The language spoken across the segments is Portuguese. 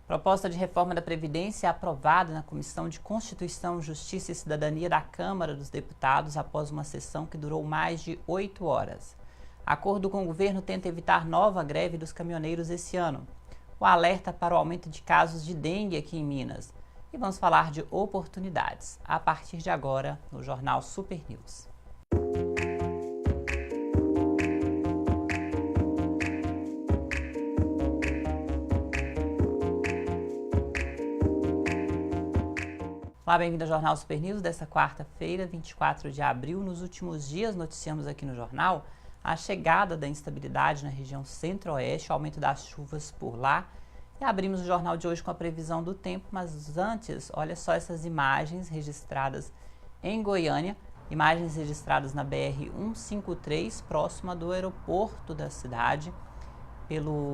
Proposta de reforma da Previdência aprovada na Comissão de Constituição, Justiça e Cidadania da Câmara dos Deputados após uma sessão que durou mais de 8 horas. Acordo com o governo tenta evitar nova greve dos caminhoneiros esse ano. O alerta para o aumento de casos de dengue aqui em Minas. E vamos falar de oportunidades, a partir de agora, no Jornal Super News. Olá, bem-vindo ao Jornal Super News desta quarta-feira, 24 de abril. Nos últimos dias, noticiamos aqui no jornal a chegada da instabilidade na região centro-oeste, o aumento das chuvas por lá. E abrimos o jornal de hoje com a previsão do tempo, mas antes, olha só essas imagens registradas em Goiânia, imagens registradas na BR-153, próxima do aeroporto da cidade,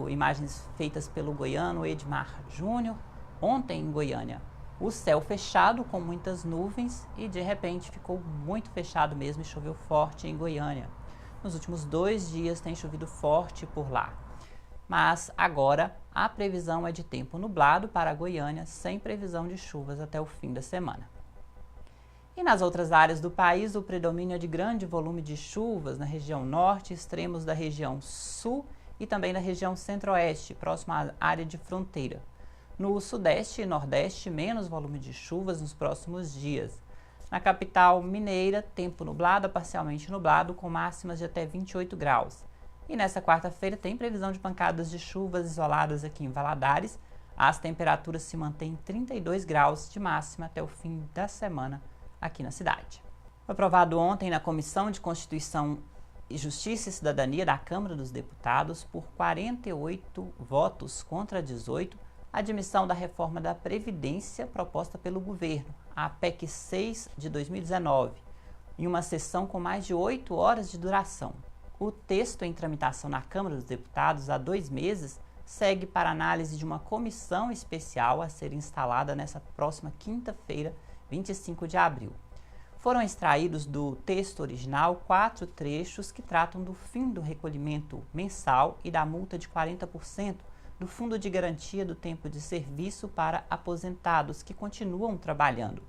imagens feitas pelo goiano Edmar Júnior, ontem em Goiânia. O céu fechado com muitas nuvens e de repente ficou muito fechado mesmo e choveu forte em Goiânia. Nos últimos 2 dias tem chovido forte por lá. Mas agora a previsão é de tempo nublado para Goiânia, sem previsão de chuvas até o fim da semana. E nas outras áreas do país, o predomínio é de grande volume de chuvas na região norte, extremos da região sul e também da região centro-oeste, próxima à área de fronteira. No sudeste e nordeste, menos volume de chuvas nos próximos dias. Na capital mineira, tempo nublado a parcialmente nublado, com máximas de até 28 graus. E nesta quarta-feira tem previsão de pancadas de chuvas isoladas aqui em Valadares. As temperaturas se mantêm em 32 graus de máxima até o fim da semana aqui na cidade. Foi aprovado ontem na Comissão de Constituição e Justiça e Cidadania da Câmara dos Deputados, por 48 votos contra 18, a admissão da reforma da Previdência proposta pelo governo, a PEC 6 de 2019, em uma sessão com mais de 8 horas de duração. O texto em tramitação na Câmara dos Deputados há 2 meses segue para análise de uma comissão especial a ser instalada nesta próxima quinta-feira, 25 de abril. Foram extraídos do texto original 4 trechos que tratam do fim do recolhimento mensal e da multa de 40% do Fundo de Garantia do Tempo de Serviço para aposentados que continuam trabalhando,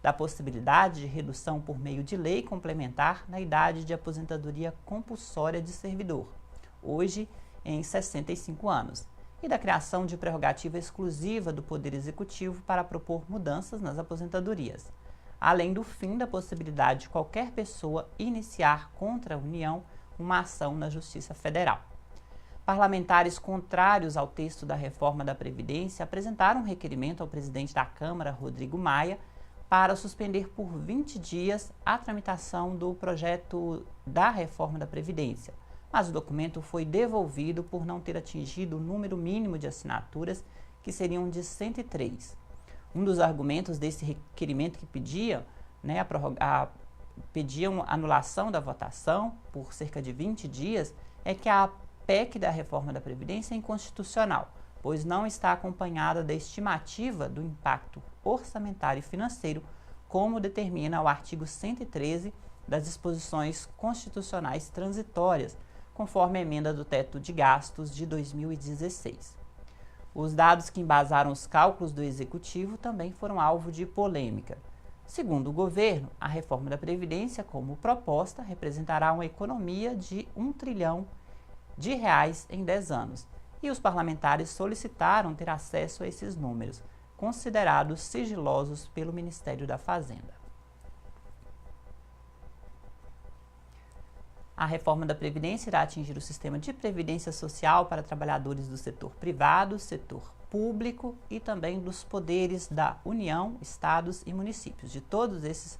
da possibilidade de redução por meio de lei complementar na idade de aposentadoria compulsória de servidor, hoje em 65 anos, e da criação de prerrogativa exclusiva do Poder Executivo para propor mudanças nas aposentadorias, além do fim da possibilidade de qualquer pessoa iniciar contra a União uma ação na Justiça Federal. Parlamentares contrários ao texto da reforma da Previdência apresentaram um requerimento ao presidente da Câmara, Rodrigo Maia, para suspender por 20 dias a tramitação do projeto da reforma da Previdência, mas o documento foi devolvido por não ter atingido o número mínimo de assinaturas, que seriam de 103. Um dos argumentos desse requerimento que pediam anulação da votação por cerca de 20 dias é que a PEC da reforma da Previdência é inconstitucional, pois não está acompanhada da estimativa do impacto orçamentário e financeiro, como determina o artigo 113 das disposições constitucionais transitórias, conforme a emenda do teto de gastos de 2016. Os dados que embasaram os cálculos do Executivo também foram alvo de polêmica. Segundo o governo, a reforma da Previdência, como proposta, representará uma economia de R$ 1 trilhão em 10 anos, e os parlamentares solicitaram ter acesso a esses números, considerados sigilosos pelo Ministério da Fazenda. A reforma da Previdência irá atingir o sistema de previdência social para trabalhadores do setor privado, setor público e também dos poderes da União, estados e municípios, de todos esses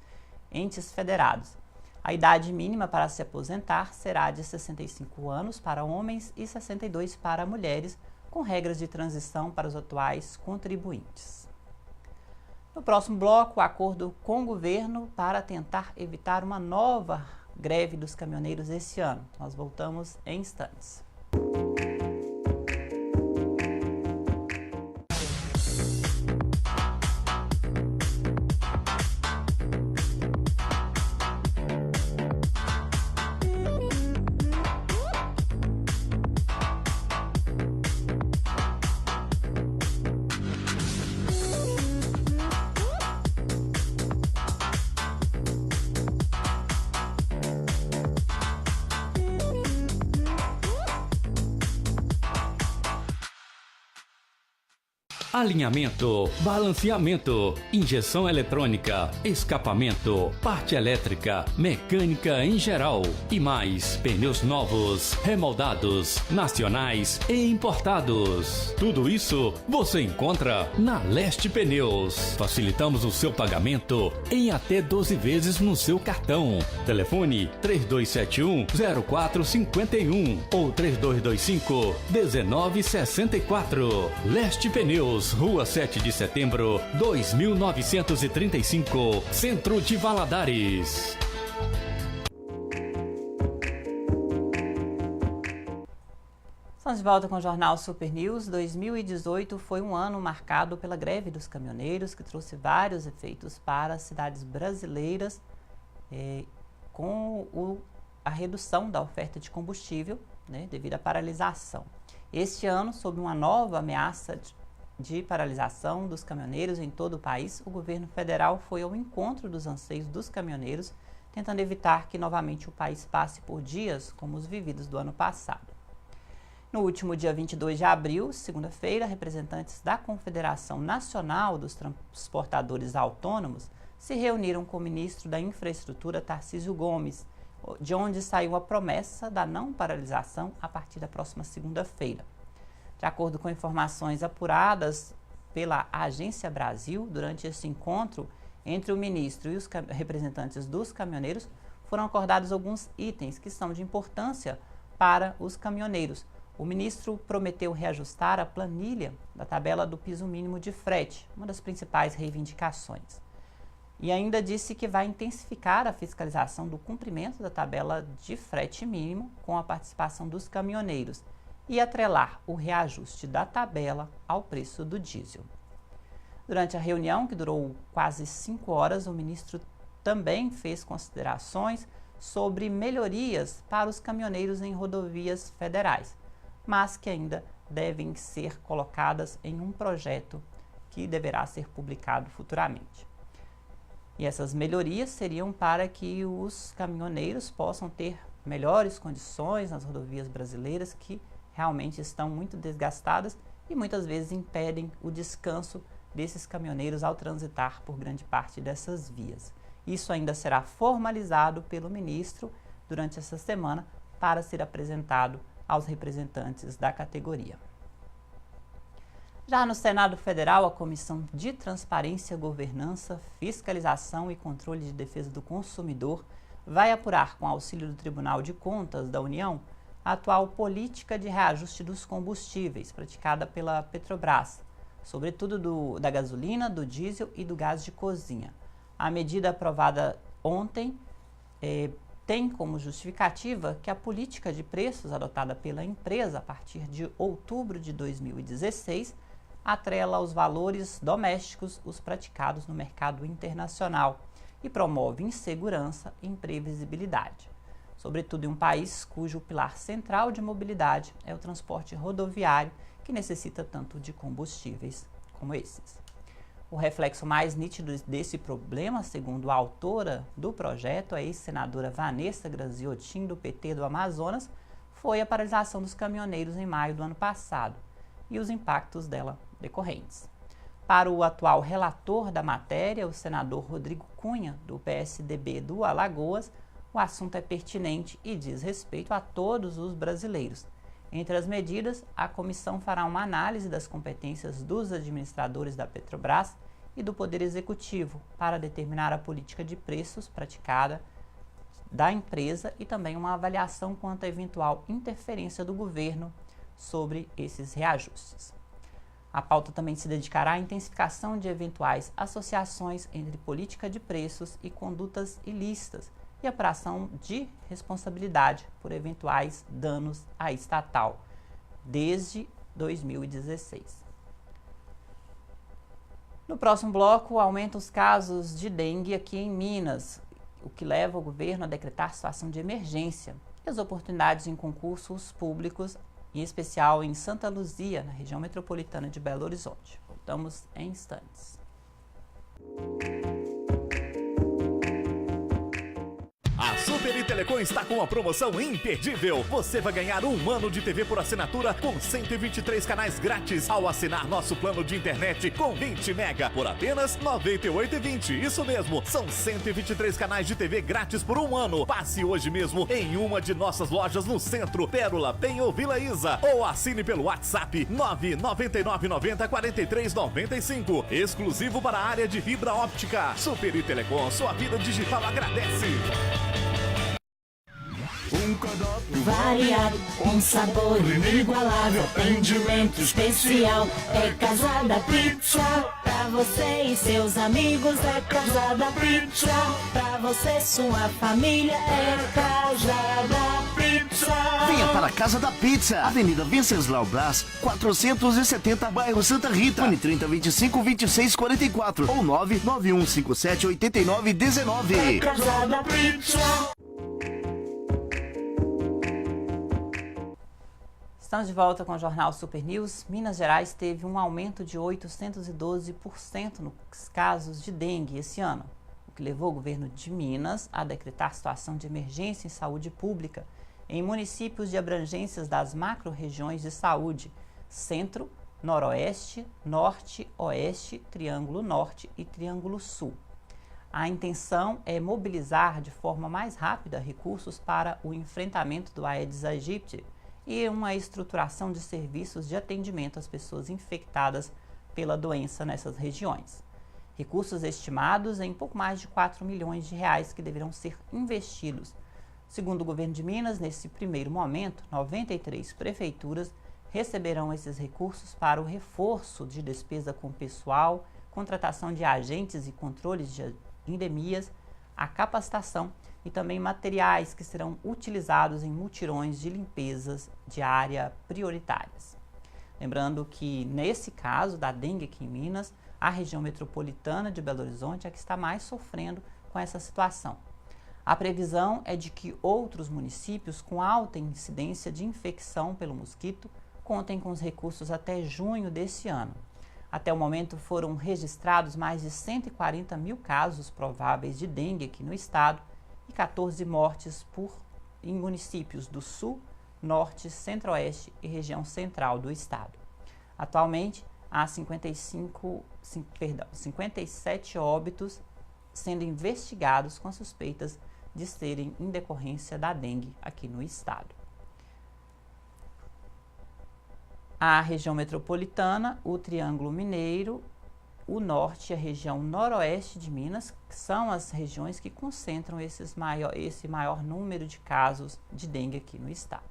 entes federados. A idade mínima para se aposentar será de 65 anos para homens e 62 para mulheres, com regras de transição para os atuais contribuintes. No próximo bloco, acordo com o governo para tentar evitar uma nova greve dos caminhoneiros esse ano. Nós voltamos em instantes. alinhamento, balanceamento, injeção eletrônica, escapamento, parte elétrica, mecânica em geral e mais pneus novos, remoldados, nacionais e importados. Tudo isso você encontra na Leste Pneus. Facilitamos o seu pagamento em até 12 vezes no seu cartão. Telefone 3271-0451 ou 3225-1964. Leste Pneus, Rua 7 de Setembro, 2935, Centro de Valadares. Estamos de volta com o Jornal Super News. 2018 foi um ano marcado pela greve dos caminhoneiros, que trouxe vários efeitos para as cidades brasileiras, com a redução da oferta de combustível, devido à paralisação. Este ano, sob uma nova ameaça de paralisação dos caminhoneiros em todo o país, o governo federal foi ao encontro dos anseios dos caminhoneiros, tentando evitar que novamente o país passe por dias como os vividos do ano passado. No último dia 22 de abril, segunda-feira, representantes da Confederação Nacional dos Transportadores Autônomos se reuniram com o ministro da Infraestrutura, Tarcísio Gomes, de onde saiu a promessa da não paralisação a partir da próxima segunda-feira. De acordo com informações apuradas pela Agência Brasil, durante esse encontro entre o ministro e os representantes dos caminhoneiros, foram acordados alguns itens que são de importância para os caminhoneiros. O ministro prometeu reajustar a planilha da tabela do piso mínimo de frete, uma das principais reivindicações. E ainda disse que vai intensificar a fiscalização do cumprimento da tabela de frete mínimo com a participação dos caminhoneiros e atrelar o reajuste da tabela ao preço do diesel. Durante a reunião, que durou quase 5 horas, o ministro também fez considerações sobre melhorias para os caminhoneiros em rodovias federais, mas que ainda devem ser colocadas em um projeto que deverá ser publicado futuramente. E essas melhorias seriam para que os caminhoneiros possam ter melhores condições nas rodovias brasileiras, que realmente estão muito desgastadas e muitas vezes impedem o descanso desses caminhoneiros ao transitar por grande parte dessas vias. Isso ainda será formalizado pelo ministro durante essa semana para ser apresentado aos representantes da categoria. Já no Senado Federal, a Comissão de Transparência, Governança, Fiscalização e Controle de Defesa do Consumidor vai apurar, com auxílio do Tribunal de Contas da União, a atual política de reajuste dos combustíveis praticada pela Petrobras, sobretudo da gasolina, do diesel e do gás de cozinha. A medida aprovada ontem tem como justificativa que a política de preços adotada pela empresa a partir de outubro de 2016 atrela aos valores domésticos os praticados no mercado internacional e promove insegurança e imprevisibilidade, sobretudo em um país cujo pilar central de mobilidade é o transporte rodoviário, que necessita tanto de combustíveis como esses. O reflexo mais nítido desse problema, segundo a autora do projeto, a ex-senadora Vanessa Graziotin, do PT do Amazonas, foi a paralisação dos caminhoneiros em maio do ano passado e os impactos dela decorrentes. Para o atual relator da matéria, o senador Rodrigo Cunha, do PSDB do Alagoas, o assunto é pertinente e diz respeito a todos os brasileiros. Entre as medidas, a comissão fará uma análise das competências dos administradores da Petrobras e do Poder Executivo para determinar a política de preços praticada da empresa e também uma avaliação quanto à eventual interferência do governo sobre esses reajustes. A pauta também se dedicará à intensificação de eventuais associações entre política de preços e condutas ilícitas e apuração de responsabilidade por eventuais danos à estatal desde 2016. No próximo bloco, aumentam os casos de dengue aqui em Minas, o que leva o governo a decretar situação de emergência e as oportunidades em concursos públicos, em especial em Santa Luzia, na região metropolitana de Belo Horizonte. Voltamos em instantes. A Super Superi Telecom está com uma promoção imperdível. Você vai ganhar 1 ano de TV por assinatura com 123 canais grátis ao assinar nosso plano de internet com 20 mega por apenas R$ 98,20. Isso mesmo, são 123 canais de TV grátis por 1 ano. Passe hoje mesmo em uma de nossas lojas no centro, Pérola, Penha ou Vila Isa, ou assine pelo WhatsApp 99990 4395, exclusivo para a área de fibra óptica. Superi Telecom, sua vida digital agradece. Um cardápio variado, um sabor inigualável, atendimento especial. É Casa da Pizza, pra você e seus amigos. É Casa da Pizza, pra você e sua família. É Casa da Pizza. Venha para a Casa da Pizza, Avenida Venceslau Brás, 470, bairro Santa Rita. Fone 3025-2644 ou 99157-8919. É Casa da Pizza. Estamos de volta com o Jornal Super News. Minas Gerais teve um aumento de 812% nos casos de dengue esse ano, o que levou o governo de Minas a decretar situação de emergência em saúde pública em municípios de abrangências das macro-regiões de saúde: Centro, Noroeste, Norte, Oeste, Triângulo Norte e Triângulo Sul. A intenção é mobilizar de forma mais rápida recursos para o enfrentamento do Aedes aegypti e uma estruturação de serviços de atendimento às pessoas infectadas pela doença nessas regiões. Recursos estimados em pouco mais de 4 milhões de reais que deverão ser investidos. Segundo o governo de Minas, nesse primeiro momento, 93 prefeituras receberão esses recursos para o reforço de despesa com pessoal, contratação de agentes e controles de endemias, a capacitação e também materiais que serão utilizados em mutirões de limpezas de área prioritárias. Lembrando que, nesse caso da dengue aqui em Minas, a região metropolitana de Belo Horizonte é que está mais sofrendo com essa situação. A previsão é de que outros municípios com alta incidência de infecção pelo mosquito contem com os recursos até junho desse ano. Até o momento foram registrados mais de 140 mil casos prováveis de dengue aqui no estado e 14 mortes em municípios do Sul, Norte, Centro-Oeste e região central do estado. Atualmente, há 57 óbitos sendo investigados com suspeitas de serem em decorrência da dengue aqui no estado. A região metropolitana, o Triângulo Mineiro, o Norte e a região Noroeste de Minas são as regiões que concentram esse maior número de casos de dengue aqui no estado.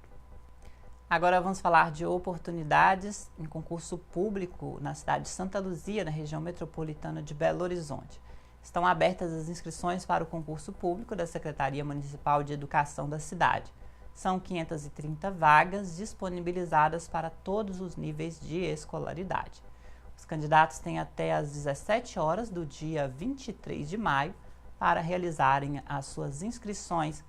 Agora vamos falar de oportunidades em concurso público na cidade de Santa Luzia, na região metropolitana de Belo Horizonte. Estão abertas as inscrições para o concurso público da Secretaria Municipal de Educação da cidade. São 530 vagas disponibilizadas para todos os níveis de escolaridade. Os candidatos têm até às 17 horas do dia 23 de maio para realizarem as suas inscrições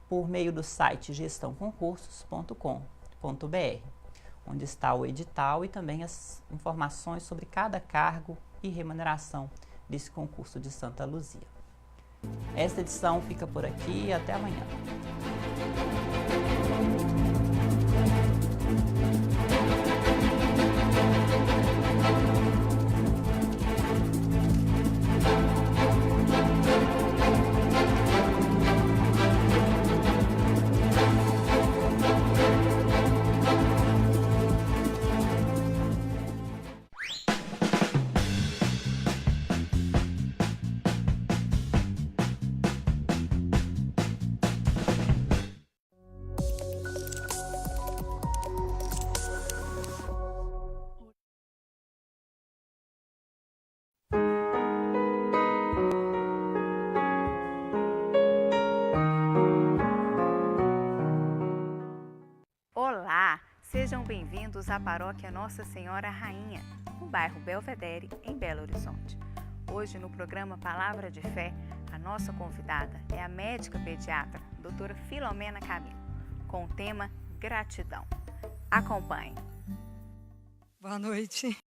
por meio do site gestãoconcursos.com.br, onde está o edital e também as informações sobre cada cargo e remuneração desse concurso de Santa Luzia. Esta edição fica por aqui e até amanhã. Olá, sejam bem-vindos à Paróquia Nossa Senhora Rainha, no bairro Belvedere, em Belo Horizonte. Hoje, no programa Palavra de Fé, a nossa convidada é a médica pediatra, doutora Filomena Camilo, com o tema Gratidão. Acompanhe. Boa noite.